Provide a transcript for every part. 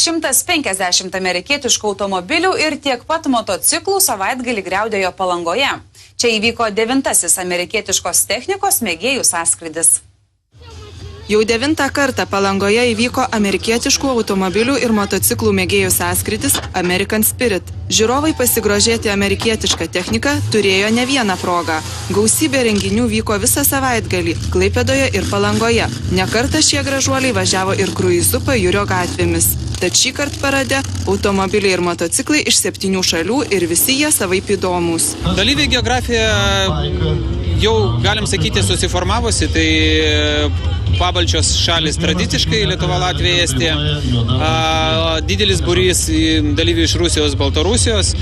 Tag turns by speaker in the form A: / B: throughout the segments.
A: 150 amerikietiškų automobilių ir tiek pat motociklų savaitgalį griaudėjo Palangoje. Čia įvyko 9. amerikietiškos technikos mėgėjų sąskrydis.
B: Jau 9. kartą Palangoje įvyko amerikietiškų automobilių ir motociklų mėgėjų sąskrydis American Spirit. Žiūrovai pasigrožėti amerikietišką techniką turėjo ne vieną progą. Gausybė renginių vyko visą savaitgalį Klaipėdoje ir Palangoje. Ne kartą šie gražuoliai važiavo ir kruizu Pajūrio gatvėmis. Tad šį kartą parade automobiliai ir motociklai iš 7 šalių ir visi jie savaip įdomūs.
C: Dalyviai geografija jau, galim sakyti, susiformavusi, tai Pabalčios šalis tradiciškai, Lietuva, Latvija, Estija, didelis būrys dalyvių iš Rusijos, Baltarusijos,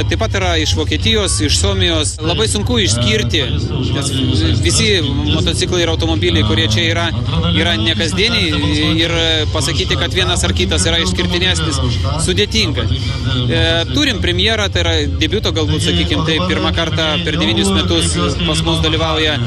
C: taip pat yra iš Vokietijos, iš Suomijos. Labai sunku išskirti, nes visi motociklai ir automobiliai, kurie čia yra nekasdieniai ir pasakyti, kad vienas ar kitas yra išskirtinesnis, sudėtinga. Turim premjerą, tai yra debiuto, galbūt, sakykime, tai pirmą kartą per 9 metus pas mus dalyvauja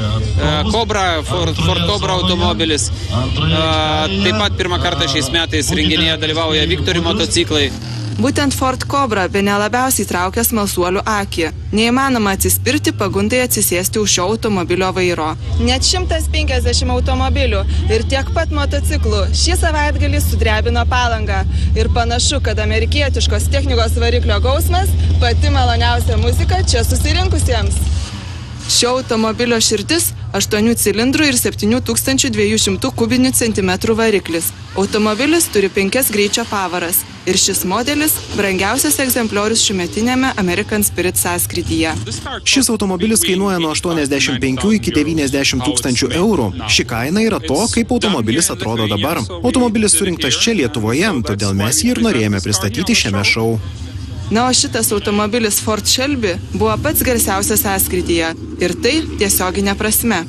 C: Cobra, Ford Cobra automobilis. Taip pat pirmą kartą šiais metais renginyje dalyvauja Victory motociklai.
B: Būtent Ford Cobra bene labiausiai traukia smalsuolių akį. Neįmanoma atsispirti pagundai atsisėsti už šio automobilio vairo. Net 150 automobilių ir tiek pat motociklų šį savaitgalį sudrebino Palangą. Ir panašu, kad amerikietiškos technikos variklio gausmas pati maloniausia muzika čia susirinkusiems. Šio automobilio širdis 8 cilindrų ir 7200 kubinių centimetrų variklis. Automobilis turi 5 greičio pavaras ir šis modelis brangiausias egzempliorius šiuometiniame American Spirit sąskrydyje.
D: Šis automobilis kainuoja nuo 85 iki 90 tūkstančių eurų. Ši kaina yra to, kaip automobilis atrodo dabar. Automobilis surinktas čia Lietuvoje, todėl mes jį ir norėjome pristatyti šiame šou.
B: Na, o šitas automobilis Ford Shelby buvo pats garsiausias sąskrydyje ir tai tiesioginė prasme.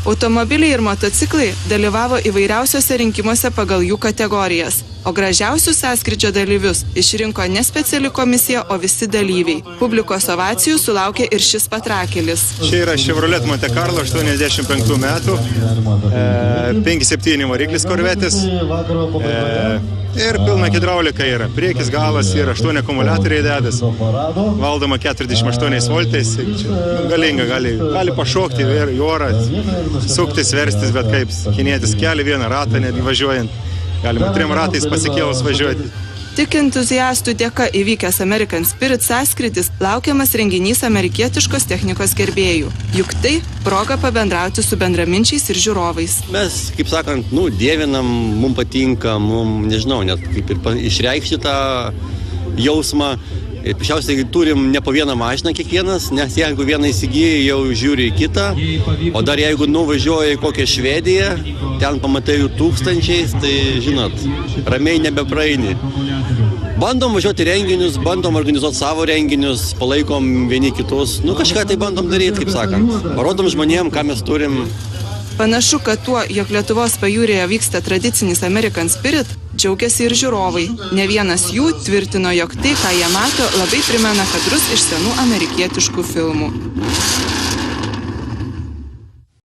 B: Automobiliai ir motociklai dalyvavo įvairiausiuose rinkimuose pagal jų kategorijas, o gražiausius sąskrydžio dalyvius išrinko ne speciali komisija, o visi dalyviai. Publikos ovacijų sulaukė ir šis patrakelis.
E: Čia yra Chevrolet Monte Carlo 85 metų, 5.7 variklis korvetis ir pilna hidraulika yra. Priekis galas yra 8 akumuliatoriai dedas, valdoma 48 voltais, galinga, gali pašokti į orą, suktis, verstis, bet kaip kinietis keli vieną ratą, netgi važiuojant. Galima 3 ratais pasikėlus važiuoti.
B: Tik entuziastų dėka įvykęs American Spirit sąskrydis laukiamas renginys amerikietiškos technikos gerbėjų. Juk tai proga pabendrauti su bendraminčiais ir žiūrovais.
F: Mes, kaip sakant, dievinam, mums patinka, mums, nežinau, net kaip ir išreikšti tą jausmą. Ir pirmiausiai turim ne po vieną mašiną kiekvienas, nes jeigu vieną įsigyji, jau žiūri į kitą, o dar jeigu nuvažiuoji į kokią Švediją, ten pamatai jų tūkstančiais, tai, žinot, ramiai nebepraeini. Bandom važiuoti renginius, bandom organizuoti savo renginius, palaikom vieni kitus, kažką tai bandom daryti, kaip sakant. Parodom žmonėm, ką mes turim.
B: Panašu, kad tuo, jog Lietuvos pajūryje vyksta tradicinis American Spirit, džiaugiasi ir žiūrovai. Ne vienas jų tvirtino, jog tai, ką jie mato, labai primena kadrus iš senų amerikietiškų filmų.